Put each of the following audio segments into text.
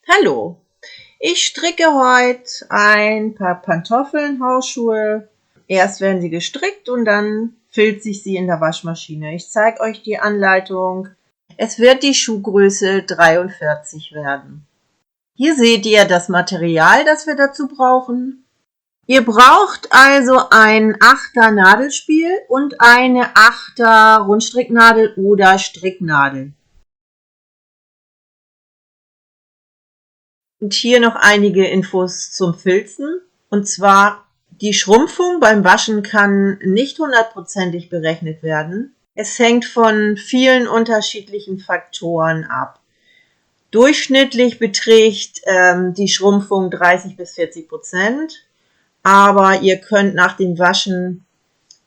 Hallo, ich stricke heute ein paar Pantoffeln, Hausschuhe. Erst werden sie gestrickt und dann filze ich sie in der Waschmaschine. Ich zeige euch die Anleitung. Es wird die Schuhgröße 43 werden. Hier seht ihr das Material, das wir dazu brauchen. Ihr braucht also ein 8er Nadelspiel und eine 8er Rundstricknadel oder Stricknadel. Und hier noch einige Infos zum Filzen. Und zwar, die Schrumpfung beim Waschen kann nicht hundertprozentig berechnet werden. Es hängt von vielen unterschiedlichen Faktoren ab. Durchschnittlich beträgt die Schrumpfung 30-40%. Aber ihr könnt nach dem Waschen,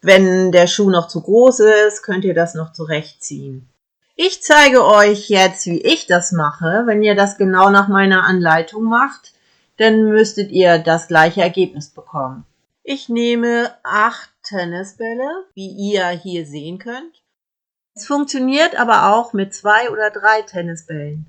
wenn der Schuh noch zu groß ist, könnt ihr das noch zurechtziehen. Ich zeige euch jetzt, wie ich das mache. Wenn ihr das genau nach meiner Anleitung macht, dann müsstet ihr das gleiche Ergebnis bekommen. Ich nehme 8 Tennisbälle, wie ihr hier sehen könnt. Es funktioniert aber auch mit 2 oder 3 Tennisbällen.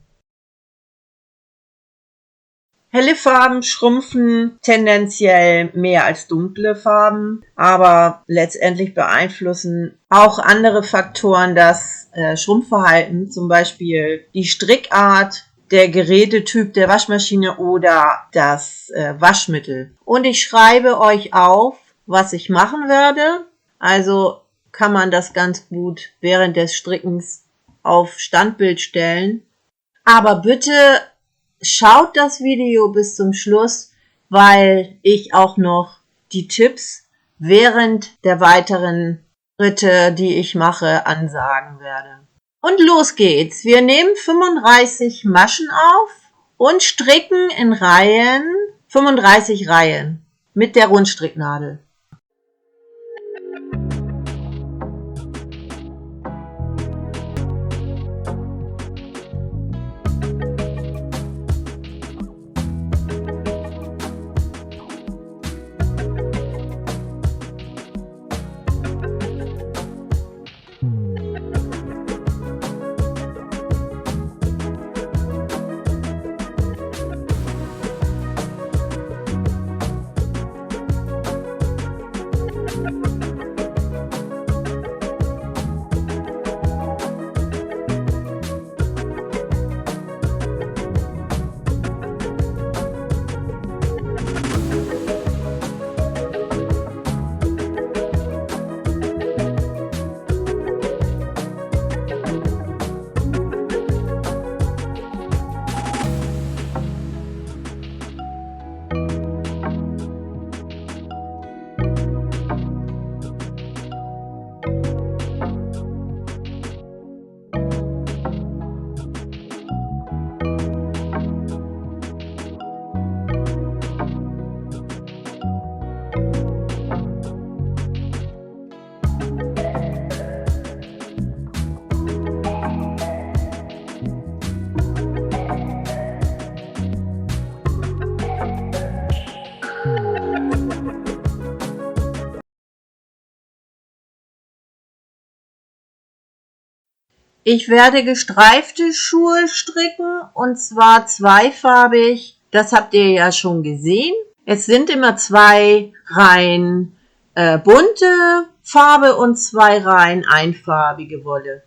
Helle Farben schrumpfen tendenziell mehr als dunkle Farben, aber letztendlich beeinflussen auch andere Faktoren das Schrumpfverhalten, zum Beispiel die Strickart, der Gerätetyp der Waschmaschine oder das Waschmittel. Und ich schreibe euch auf, was ich machen werde. Also kann man das ganz gut während des Strickens auf Standbild stellen. Aber bitte schaut das Video bis zum Schluss, weil ich auch noch die Tipps während der weiteren Schritte, die ich mache, ansagen werde. Und los geht's. Wir nehmen 35 Maschen auf und stricken in Reihen 35 Reihen mit der Rundstricknadel. Ich werde gestreifte Schuhe stricken und zwar zweifarbig. Das habt ihr ja schon gesehen. Es sind immer 2 Reihen bunte Farbe und 2 Reihen einfarbige Wolle.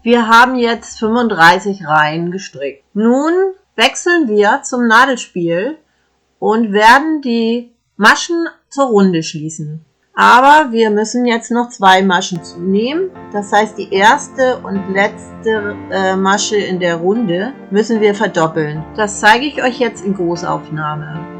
Wir haben jetzt 35 Reihen gestrickt. Nun wechseln wir zum Nadelspiel und werden die Maschen zur Runde schließen. Aber wir müssen jetzt noch 2 Maschen zunehmen. Das heißt, die erste und letzte Masche in der Runde müssen wir verdoppeln. Das zeige ich euch jetzt in Großaufnahme.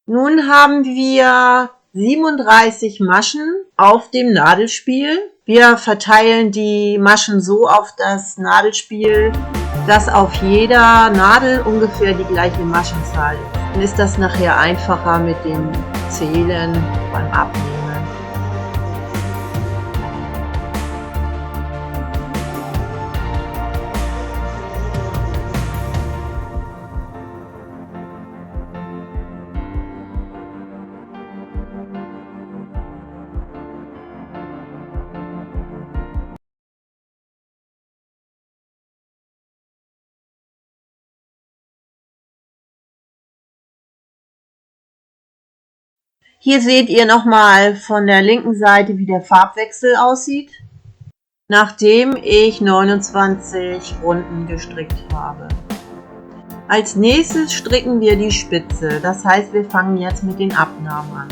Nun haben wir 37 Maschen auf dem Nadelspiel. Wir verteilen die Maschen so auf das Nadelspiel, dass auf jeder Nadel ungefähr die gleiche Maschenzahl ist. Dann ist das nachher einfacher mit dem Zählen beim Abnehmen. Hier seht ihr nochmal von der linken Seite, wie der Farbwechsel aussieht, nachdem ich 29 Runden gestrickt habe. Als nächstes stricken wir die Spitze, das heißt, wir fangen jetzt mit den Abnahmen an.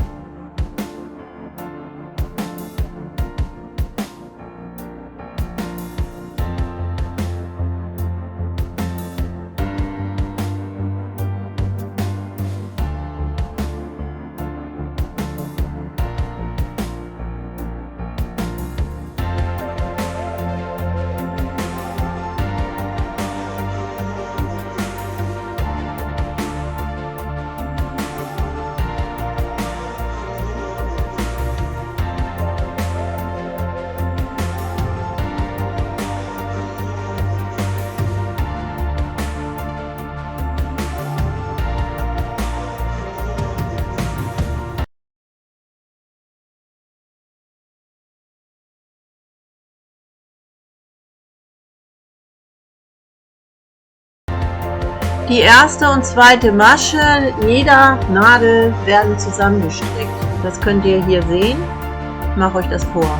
Die erste und zweite Masche jeder Nadel werden zusammengestrickt. Das könnt ihr hier sehen. Ich mache euch das vor.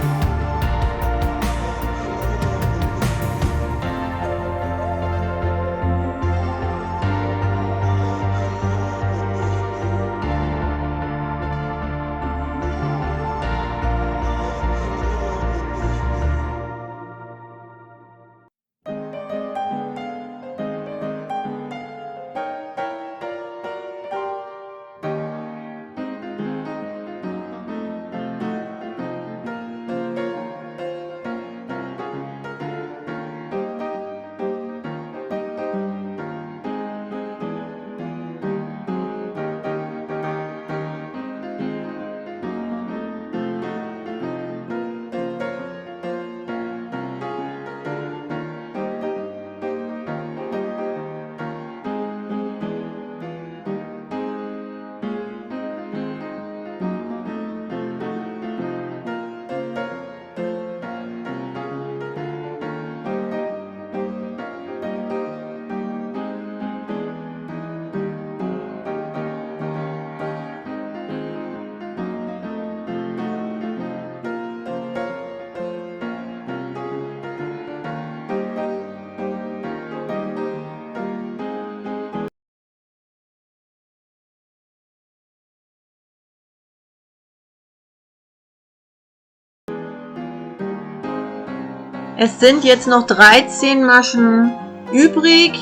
Es sind jetzt noch 13 Maschen übrig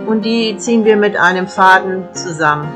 und die ziehen wir mit einem Faden zusammen.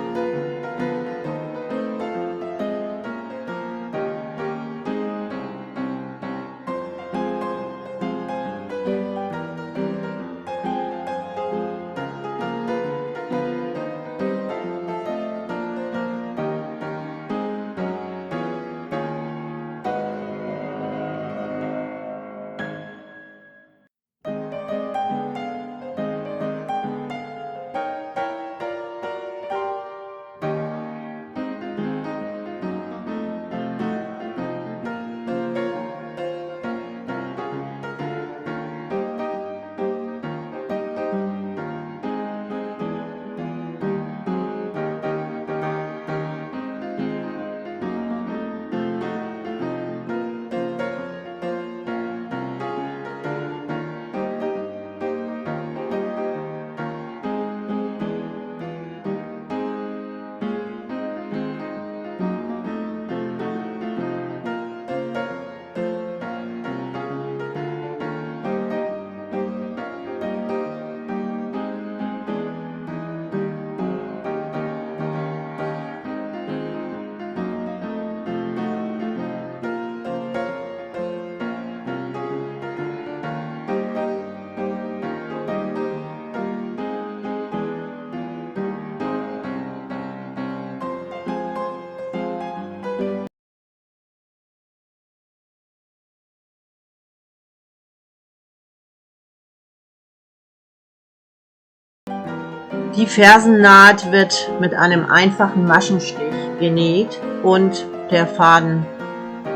Die Fersennaht wird mit einem einfachen Maschenstich genäht und der Faden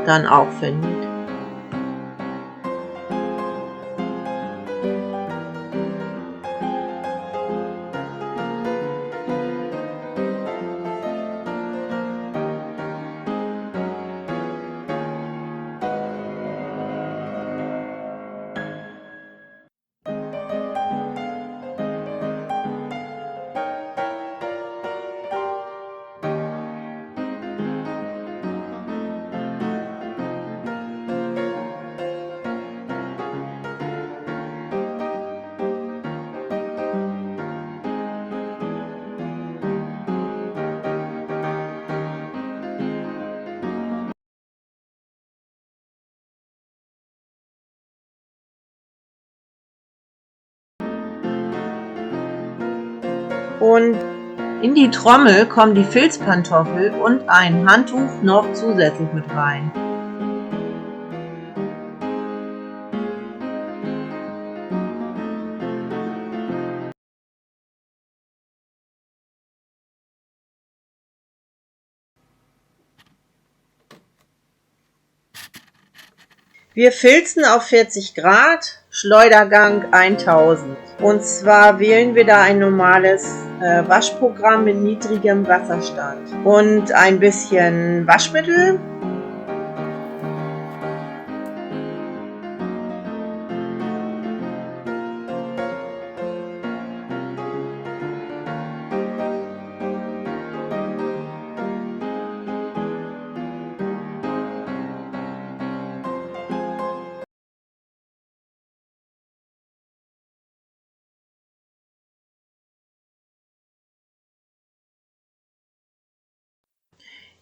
dann auch vernäht. Und in die Trommel kommen die Filzpantoffel und ein Handtuch noch zusätzlich mit rein. Wir filzen auf 40 Grad, Schleudergang 1000. Und zwar wählen wir da ein normales Waschprogramm mit niedrigem Wasserstand und ein bisschen Waschmittel.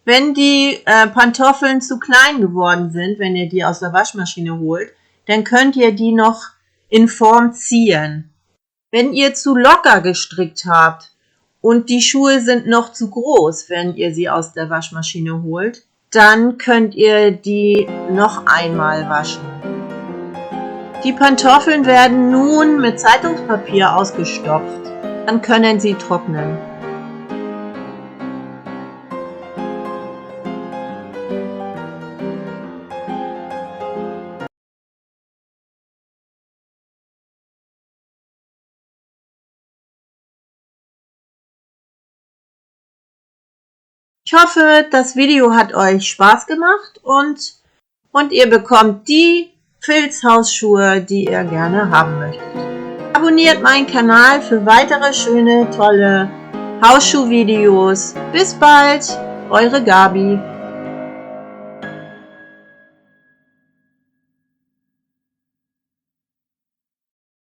Wenn die Pantoffeln zu klein geworden sind, wenn ihr die aus der Waschmaschine holt, dann könnt ihr die noch in Form ziehen. Wenn ihr zu locker gestrickt habt und die Schuhe sind noch zu groß, wenn ihr sie aus der Waschmaschine holt, dann könnt ihr die noch einmal waschen. Die Pantoffeln werden nun mit Zeitungspapier ausgestopft. Dann können sie trocknen. Ich hoffe, das Video hat euch Spaß gemacht und ihr bekommt die Filzhausschuhe, die ihr gerne haben möchtet. Abonniert meinen Kanal für weitere schöne, tolle Hausschuhvideos. Bis bald, eure Gabi.